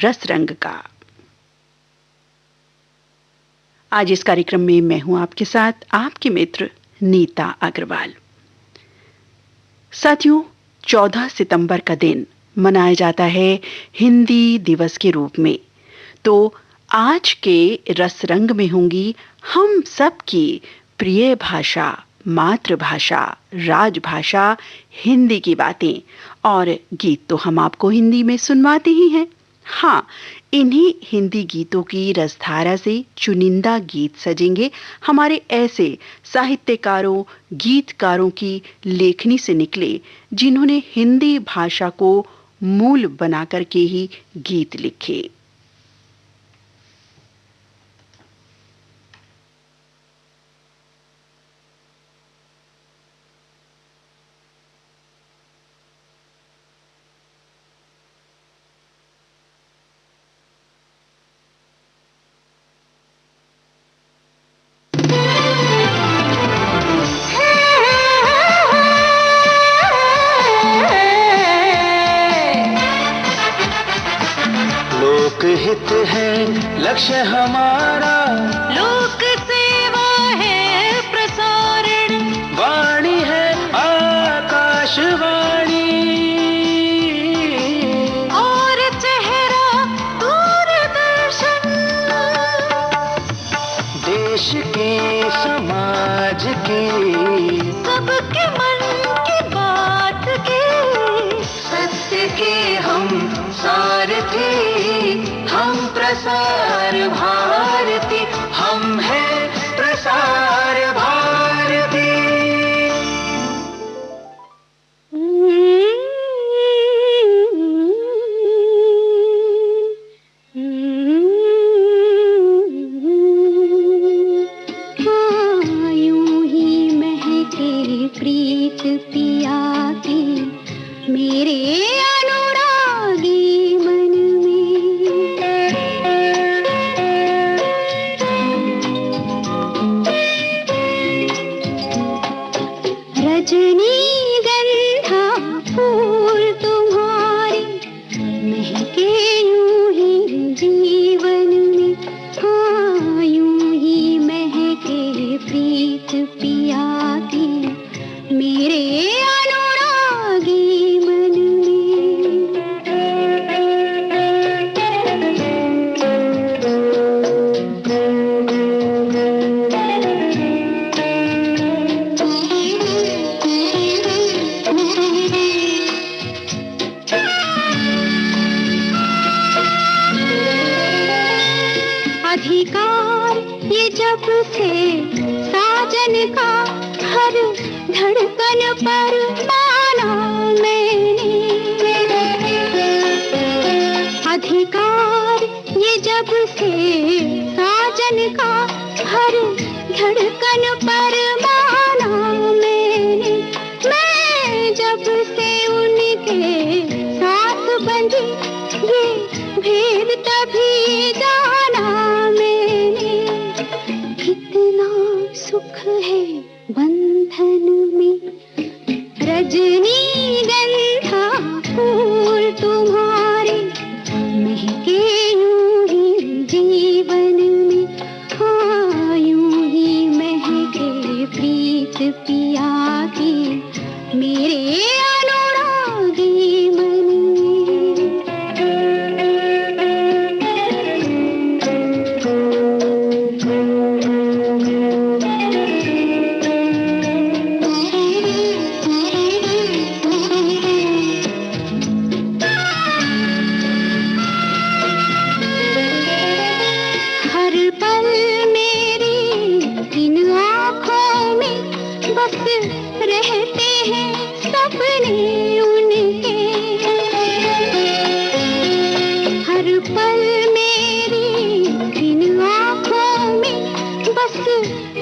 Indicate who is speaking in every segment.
Speaker 1: रस रंग का। आज इस कार्यक्रम में मैं हूं आपके साथ आपकी मित्र नीता अग्रवाल। साथियों, 14 सितंबर का दिन मनाया जाता है हिंदी दिवस के रूप में। तो आज के रस रंग में होंगी हम सब की प्रिय भाषा, मातृभाषा, राजभाषा हिंदी की बातें। और गीत तो हम आपको हिंदी में सुनवाते ही हैं। हाँ, इन्हीं हिंदी गीतों की रसधारा से चुनिंदा गीत सजेंगे हमारे ऐसे साहित्यकारों, गीतकारों की लेखनी से निकले जिन्होंने हिंदी भाषा को मूल बनाकर के ही गीत लिखे।
Speaker 2: लोकहित है लक्ष्य हमारा,
Speaker 3: लोक सेवा है प्रसारण,
Speaker 2: वाणी है आकाशवाणी,
Speaker 3: और चेहरा दूरदर्शन।
Speaker 2: देश की समाज की
Speaker 3: सबके मन की बात की,
Speaker 2: सत्य के हम सारथी, हम प्रसार भारती, हम हैं प्रसार भारती।
Speaker 3: यूं ही महके प्रीत पिया की मेरे अनुरागी मन में। रजनीगंधा फूल तुम्हारे महके यूं ही जीवन में। हाँ, यूं ही महके प्रीत पिया की मेरे अनुरागी मन अधिकार ये जब से साजन का हर धड़कन पर माना मैंने। अधिकार ये जब से साजन का हर धड़कन पर माना मैंने। मैं जब से उनके साथ बंधी ये भेद तभी जाना मैंने। कितना सुख है बंधन में, रजनीगंधा फूल तुम्हारे महके यूं ही जीवन में। हाँ, यूं ही महके प्रीत पिया की मेरे अनुरागी मन में। हर पल मेरी इन आँखों में बस रहते हैं सपने उनके। हर पल मेरी इन आँखों में बस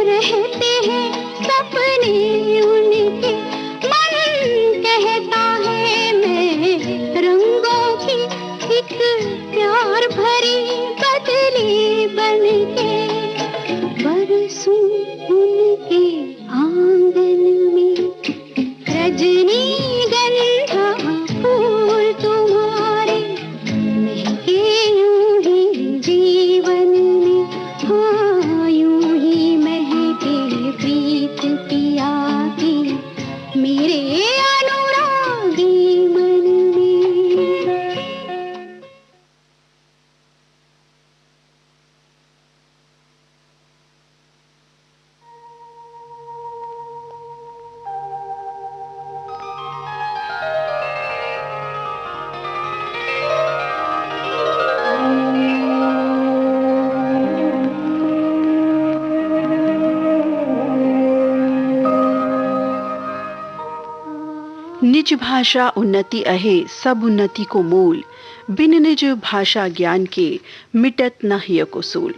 Speaker 3: रहते हैं सपने उनके। मन कहता है मैं रंगों की एक प्यार भरी बदली बनके बरसूं उनके आंगन में। रजनीगंधा फूल तुम्हारे महके
Speaker 1: निज भाषा उन्नति अहे सब उन्नति को मूल, बिन निज भाषा ज्ञान के मिटत न हिय को सूल।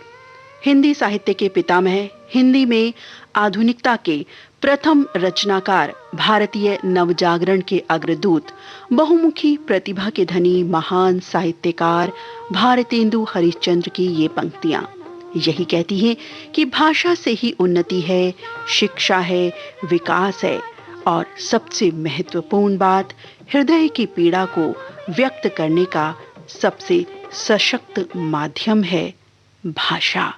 Speaker 1: हिंदी साहित्य के पितामह, हिंदी में आधुनिकता के प्रथम रचनाकार, भारतीय नवजागरण के अग्रदूत, बहुमुखी प्रतिभा के धनी महान साहित्यकार भारतेंदु हरिश्चंद्र की ये पंक्तियां यही कहती हैं कि भाषा से ही उन्नति है, शिक्षा है, विकास है और सबसे महत्वपूर्ण बात, हृदय की पीड़ा को व्यक्त करने का सबसे सशक्त माध्यम है भाषा।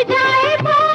Speaker 3: जाए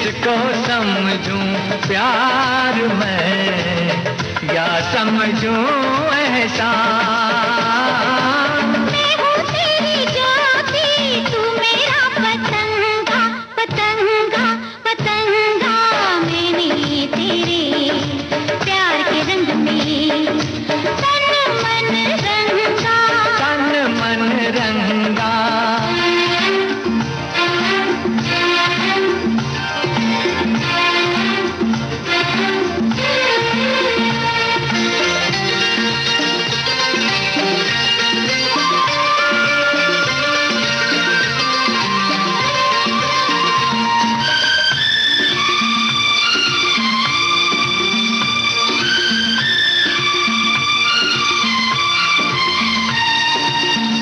Speaker 2: किसको समझूं प्यार मैं या समझूं एहसान।
Speaker 3: मैं हूँ तेरी ज्योति, तू मेरा पतंगा, पतंगा, पतंगा। मैंने तेरे प्यार के रंग में तन मन रंगा,
Speaker 2: तन मन रंगा।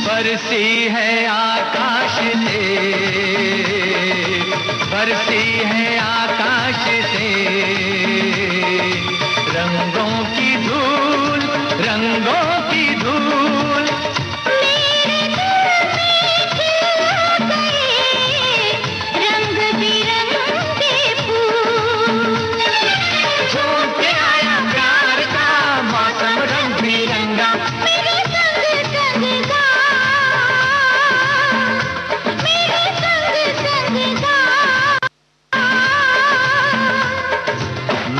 Speaker 2: बरसी है आकाश से, बरसी है आकाश से रंगों की धूल, रंगों की धूल।
Speaker 3: मेरे दिल में खिल गए रंग बिरंगे फूल।
Speaker 2: झूम के आया प्यार का मौसम रंग बिरंगा।
Speaker 3: मेरे संग संग गा, मेरे संग संग गा।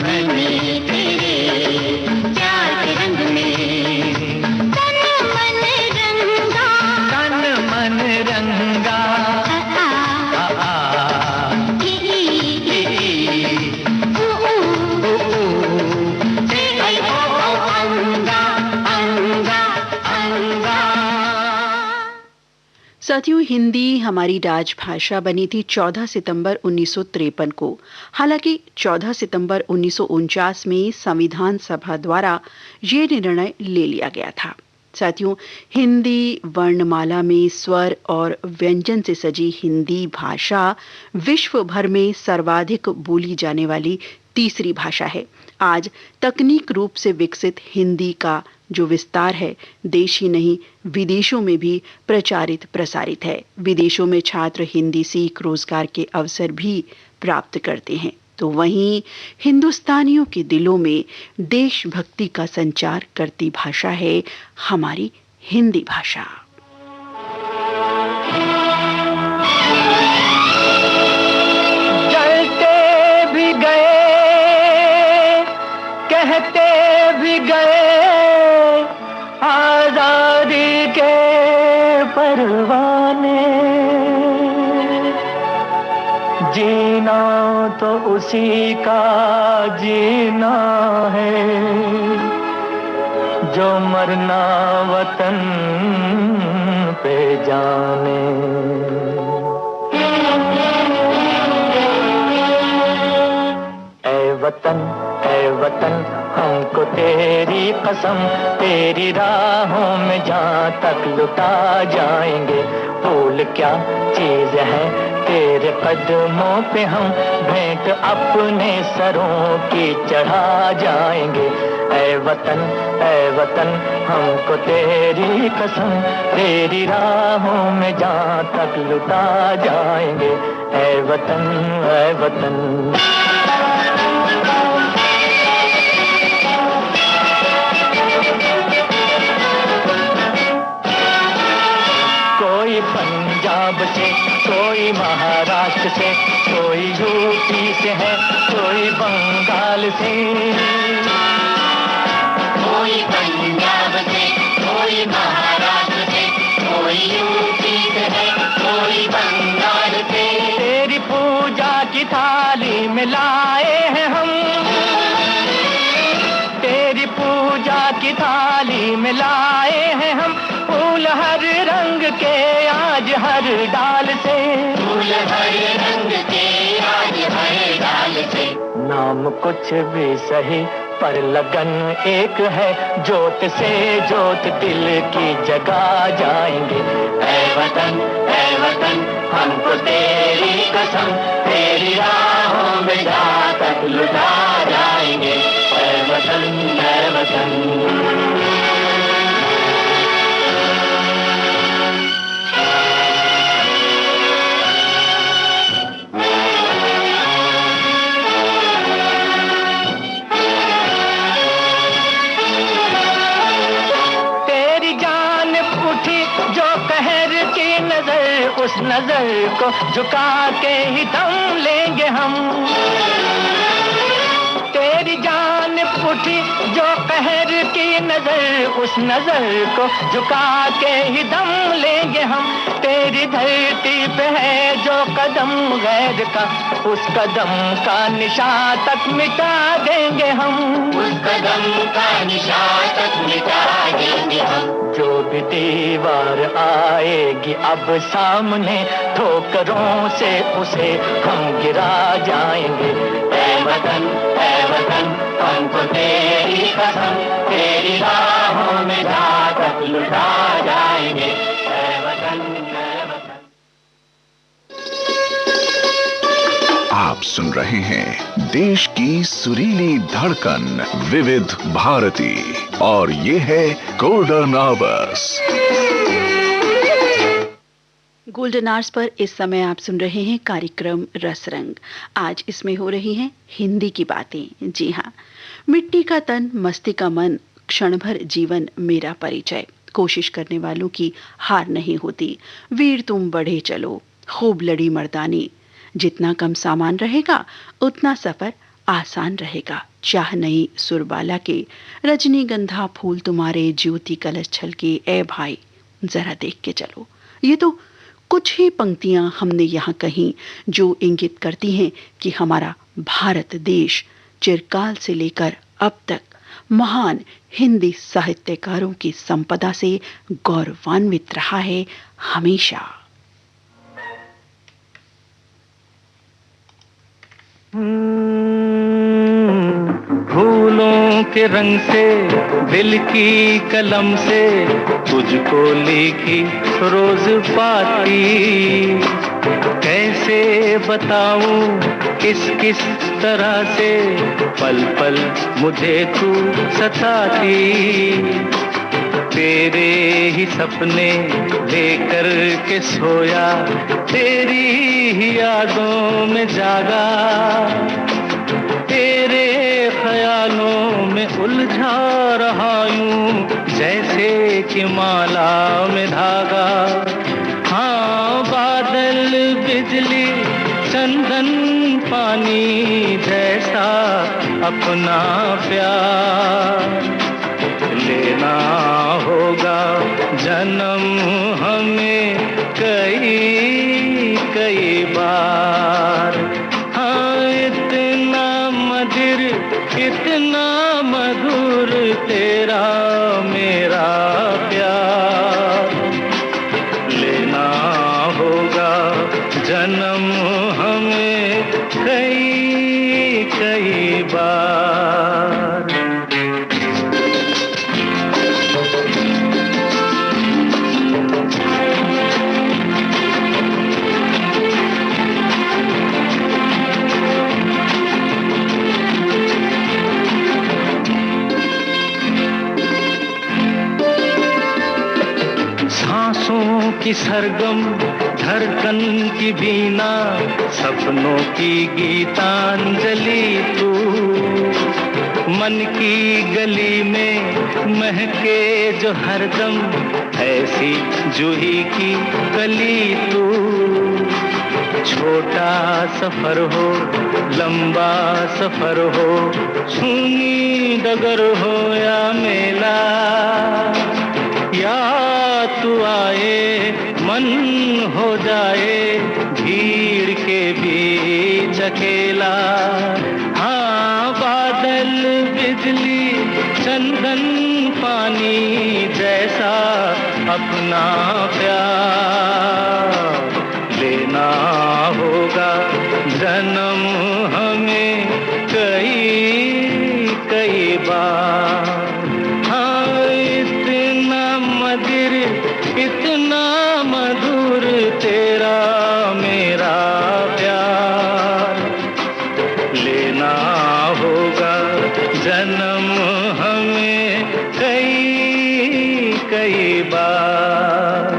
Speaker 2: मैंने
Speaker 3: तेरे प्यार के रंग में तन मन रंगा,
Speaker 2: तन मन रंगा।
Speaker 3: आ,
Speaker 2: आ,
Speaker 3: ई, ई,
Speaker 2: ई,
Speaker 3: ऊ, ऊ।
Speaker 2: ऊ, ए, ऐ, ओ, अंगा, अंगा, अंगा।
Speaker 1: साथियों, हिंदी हमारी राजभाषा बनी थी 14 सितंबर 1953 को। हालांकि 14 सितंबर 1949 में संविधान सभा द्वारा ये निर्णय ले लिया गया था। साथियों, हिंदी वर्णमाला में स्वर और व्यंजन से सजी हिंदी भाषा विश्व भर में सर्वाधिक बोली जाने वाली तीसरी भाषा है। आज तकनीक रूप से विकसित हिंदी का जो विस्तार है, देश ही नहीं विदेशों में भी प्रचारित प्रसारित है। विदेशों में छात्र हिंदी सीख रोजगार के अवसर भी प्राप्त करते हैं, तो वहीं हिंदुस्तानियों के दिलों में देशभक्ति का संचार करती भाषा है हमारी हिंदी भाषा।
Speaker 2: जलते भी गए, कहते भी गए, आजादी के परवाने। जीना तो उसी का जीना है, जो मरना वतन पे जाने। ऐ वतन हमको तेरी कसम, तेरी राहों में जहाँ तक लुटा जाएंगे। फूल क्या चीज है तेरे कदमों पे हम भेंट अपने सरों की चढ़ा जाएंगे। ऐ वतन हमको तेरी कसम, तेरी राहों में जहाँ तक लुटा जाएंगे। ऐ वतन कोई पंजाब से, कोई महाराष्ट्र से, कोई यूपी से है, कोई बंगाल से।
Speaker 3: कोई पंजाब से, कोई महाराष्ट्र से, कोई यूपी से है, कोई बंगाल से।
Speaker 2: तेरी पूजा की थाली में लाए हैं हम, तेरी पूजा की थाली में लाए हैं हम। फूल हर रंग के आज हर डाल से,
Speaker 3: फूल हर रंग के आज हर डाल से।
Speaker 2: नाम कुछ भी सही पर लगन एक है, जोत से जोत दिल की जगा जाएंगे।
Speaker 3: ऐ वतन हमको तेरी कसम, तेरी राहों में जहाँ तक लुटा जाएंगे। ऐ वतन
Speaker 2: उस नजर को झुका के ही दम लेंगे हम। तेरी जानिब उठी जो कहर की नजर, उस नजर को झुका के ही दम लेंगे हम। तेरी धरती पे है जो कदम गैर का, उस कदम का निशान तक मिटा देंगे हम।
Speaker 3: उस कदम का निशान तक मिटा देंगे हम।
Speaker 2: जो भी दीवार आएगी अब सामने, ठोकरों से उसे हम गिरा जाएंगे।
Speaker 3: ऐ वतन हमको तेरी कसम, तेरी राहों में जा तक लुटा जाएंगे। ऐ वतन
Speaker 4: आप सुन रहे हैं देश की सुरीली धड़कन विविध भारती और ये है golden hours.
Speaker 1: Golden hours per इस समय आप सुन रहे हैं कार्यक्रम रसरंग। आज इसमें हो रही हैं हिंदी की बातें। जी हाँ, मिट्टी का तन मस्ती का मन, क्षण भर जीवन मेरा परिचय। कोशिश करने वालों की हार नहीं होती, वीर तुम बढ़े चलो, खूब लड़ी मर्दानी। जितना कम सामान रहेगा उतना सफर आसान रहेगा। चाह नहीं सुरबाला के, रजनीगंधा फूल तुम्हारे ज्योति कलश छलके, ए भाई जरा देख के चलो। ये तो कुछ ही पंक्तियां हमने यहाँ कहीं जो इंगित करती हैं कि हमारा भारत देश चिरकाल से लेकर अब तक महान हिंदी साहित्यकारों की संपदा से गौरवान्वित रहा है हमेशा।
Speaker 2: फूलों के रंग से, दिल की कलम से तुझको लिखी रोज पाती। कैसे बताऊं किस किस तरह से पल पल मुझे तू सताती। तेरे ही सपने लेकर के सोया, तेरी ही यादों में जागा, तेरे ख्यालों में उलझा रहा यूं जैसे कि माला में धागा। हाँ, बादल बिजली चंदन पानी जैसा अपना प्यार लेना होगा जन्म हमें कई कई बार। हाँ, इतना मधुर इतना मधुर तेरा मेरा प्यार लेना होगा जन्म हमें कई कई बार। सांसों की सरगम धड़कन की बीना, सपनों की गीतांजलि तू। मन की गली में महके जो हरदम ऐसी जूही की कली तू। छोटा सफर हो लंबा सफर हो, सुनी डगर हो या मेला, या तू आए मन हो जाए भीड़ के बीच अकेला। हाँ, बादल बिजली चंदन पानी जैसा अपना प्यार लेना होगा जन्म हमें कई कई बार। इतना मधुर तेरा मेरा प्यार लेना होगा जन्म हमें कई कई बार।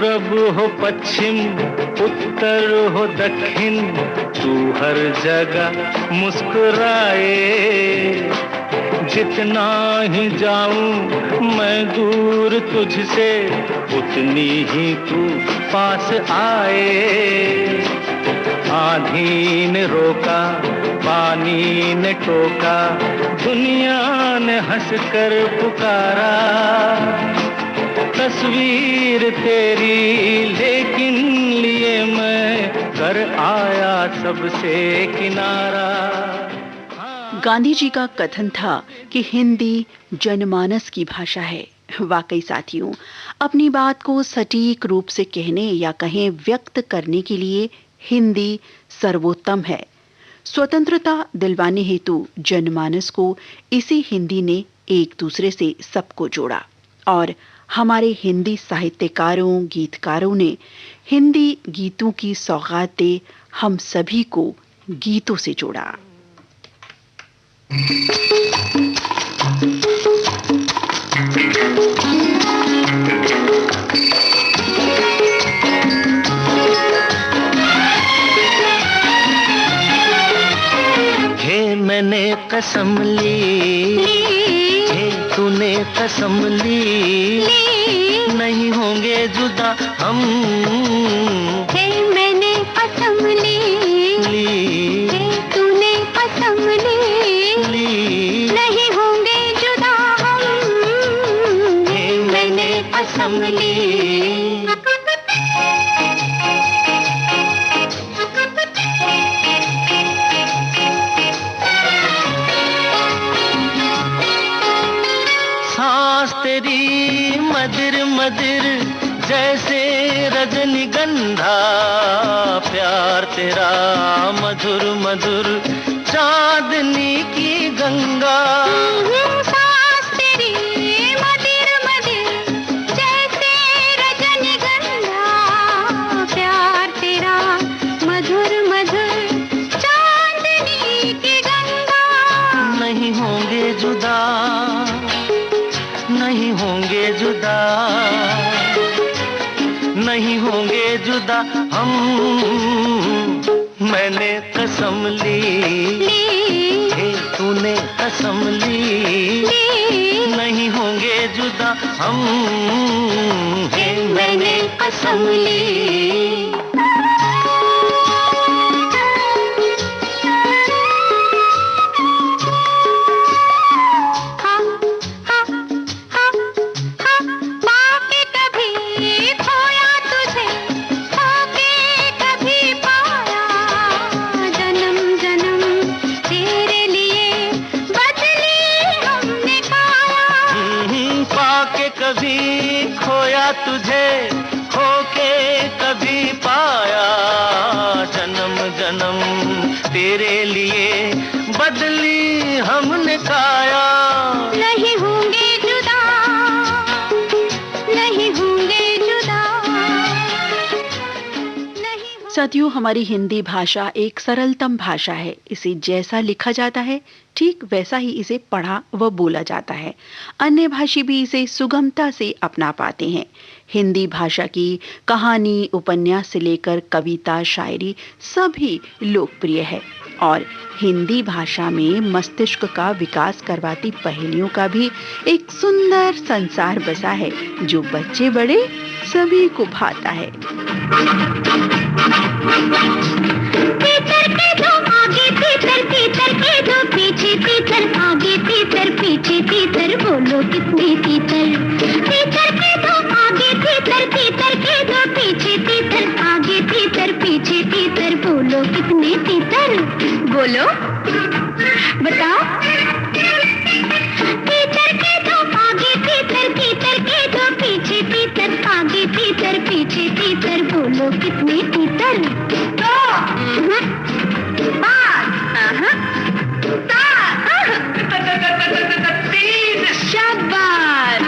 Speaker 2: पूरब हो पश्चिम, उत्तर हो दक्षिण, तू हर जगह मुस्कुराए। जितना ही जाऊं मैं दूर तुझसे, उतनी ही तू पास आए। आंधी ने रोका, पानी ने टोका, दुनिया ने हंसकर पुकारा। तस्वीर तेरी लेकिन लिए मैं कर आया सबसे किनारा।
Speaker 1: गांधी जी का कथन था कि हिंदी जनमानस की भाषा है। वाकई साथियों, अपनी बात को सटीक रूप से कहने या कहें व्यक्त करने के लिए हिंदी सर्वोत्तम है। स्वतंत्रता दिलवाने हेतु जनमानस को इसी हिंदी ने एक दूसरे से सबको जोड़ा और हमारे हिंदी साहित्यकारों, गीतकारों ने हिंदी गीतों की सौगात दे हम सभी को गीतों से जोड़ा।
Speaker 2: मैंने कसम ली, तूने कसम ली, नहीं होंगे जुदा हम।
Speaker 3: हे मैंने कसम ली, तूने कसम ली, नहीं होंगे जुदा हम। हे मैंने कसम ली।
Speaker 2: तेरी मदिर मदिर जैसे रजनीगंधा, प्यार तेरा मधुर मधुर चांदनी की गंगा।
Speaker 3: सांस तेरी मदिर मदिर जैसे रजनीगंधा, प्यार तेरा मधुर मधुर चांदनी की गंगा।
Speaker 2: नहीं होंगे जुदा, नहीं होंगे जुदा, नहीं होंगे जुदा हम। मैंने कसम ली, तूने कसम ली, नहीं होंगे जुदा हम। मैंने कसम ली। तुझे होके कभी पाया, जन्म जन्म तेरे लिए बदली हमने काया।
Speaker 3: नहीं होंगे जुदा, नहीं होंगे जुदा, नहीं।
Speaker 1: साथियों, हमारी हिंदी भाषा एक सरलतम भाषा है। इसे जैसा लिखा जाता है ठीक वैसा ही इसे पढ़ा व बोला जाता है। अन्य भाषी भी इसे सुगमता से अपना पाते हैं। हिंदी भाषा की कहानी, उपन्यास से लेकर कविता, शायरी सभी लोकप्रिय है और हिंदी भाषा में मस्तिष्क का विकास करवाती पहेलियों का भी एक सुंदर संसार बसा है जो बच्चे बड़े सभी को भाता है।
Speaker 3: तीतर के दो आगे तीतर, तीतर के दो पीछे तीतर, आगे तीतर पीछे तीतर, बोलो कितने तीतर। तीतर के दो आगे तीतर, तीतर के दो पीछे तीतर, आगे तीतर पीछे तीतर, बोलो कितने तीतर। बोलो बताओ। तीतर के दो आगे तीतर, तीतर के दो पीछे तीतर, आगे तीतर पीछे तीतर, बोलो कितने तीतर। दो, तीन, शाबाश।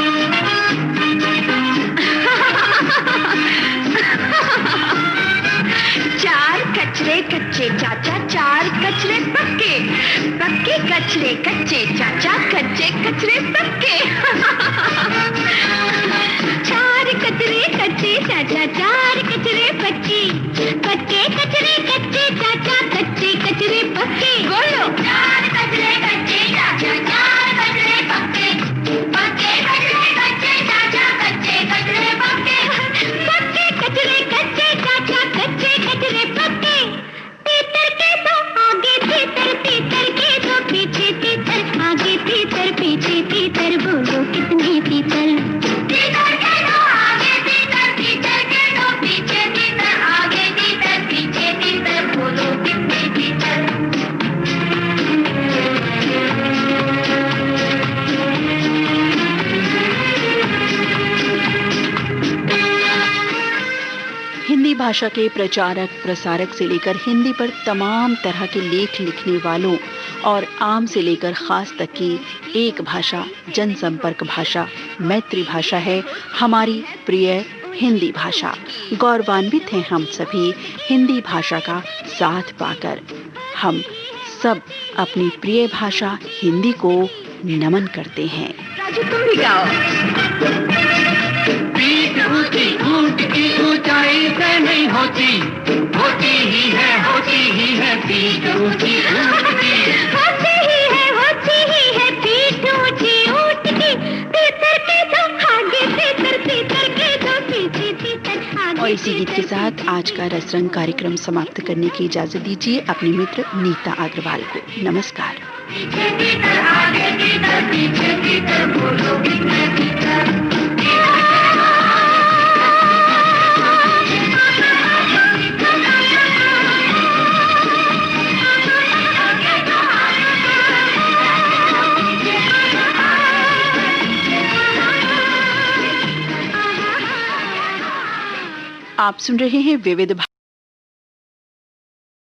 Speaker 3: चार कचरे कच्चे चाचा, चार कचरे पक्के, पक्के कचरे कच्चे चाचा, कच्चे कचरे पक्के। चार कचरे कच्चे चाचा चार कचरे पक्के, पक्के कचरे कच्चे चाचा कच्चे कचरे पक्के। बोलो चार कचरे कच्चे चाचा चार कचरे पक्के, पक्के कचरे कच्चे चाचा कच्चे कचरे पक्के, पक्के कचरे कच्चे चाचा कच्चे कचरे पक्के। तीतर के दो आगे तीतर, तीतर के दो पीछे तीतर, आगे तीतर पीछे तीतर, बोलो कितने तीतर। तीतर के दो आगे तीतर, तीतर के दो पीछे तीतर, आगे तीतर पीछे तीतर, बोलो कितने तीतर।
Speaker 1: हिंदी भाषा के प्रचारक प्रसारक से लेकर हिंदी पर तमाम तरह के लेख लिखने वालों और आम से लेकर खास तक की एक भाषा, जनसंपर्क भाषा, मैत्री भाषा है हमारी प्रिय हिंदी भाषा। गौरवान्वित हैं हम सभी हिंदी भाषा का साथ पाकर। हम सब अपनी प्रिय भाषा हिंदी को नमन करते हैं।
Speaker 3: राजू तुम भी गाओ।
Speaker 2: पीठ ऊंची ऊंट की ऊंचाई से नहीं होती, होती ही है पीठ ऊंची ऊंट की।
Speaker 3: होती ही है पीठ ऊंची ऊंट की। तीतर के दो आगे तीतर, तीतर के दो पीछे तीतर, आगे।
Speaker 1: और इसी गीत के साथ आज का रसरंग कार्यक्रम समाप्त करने की इजाजत दीजिए अपनी मित्र नीता अग्रवाल को। नमस्कार।
Speaker 3: पीछे तीतर, आगे तीतर, पीछे तीतर, बोलो कितने तीतर।
Speaker 1: आप सुन रहे हैं विविध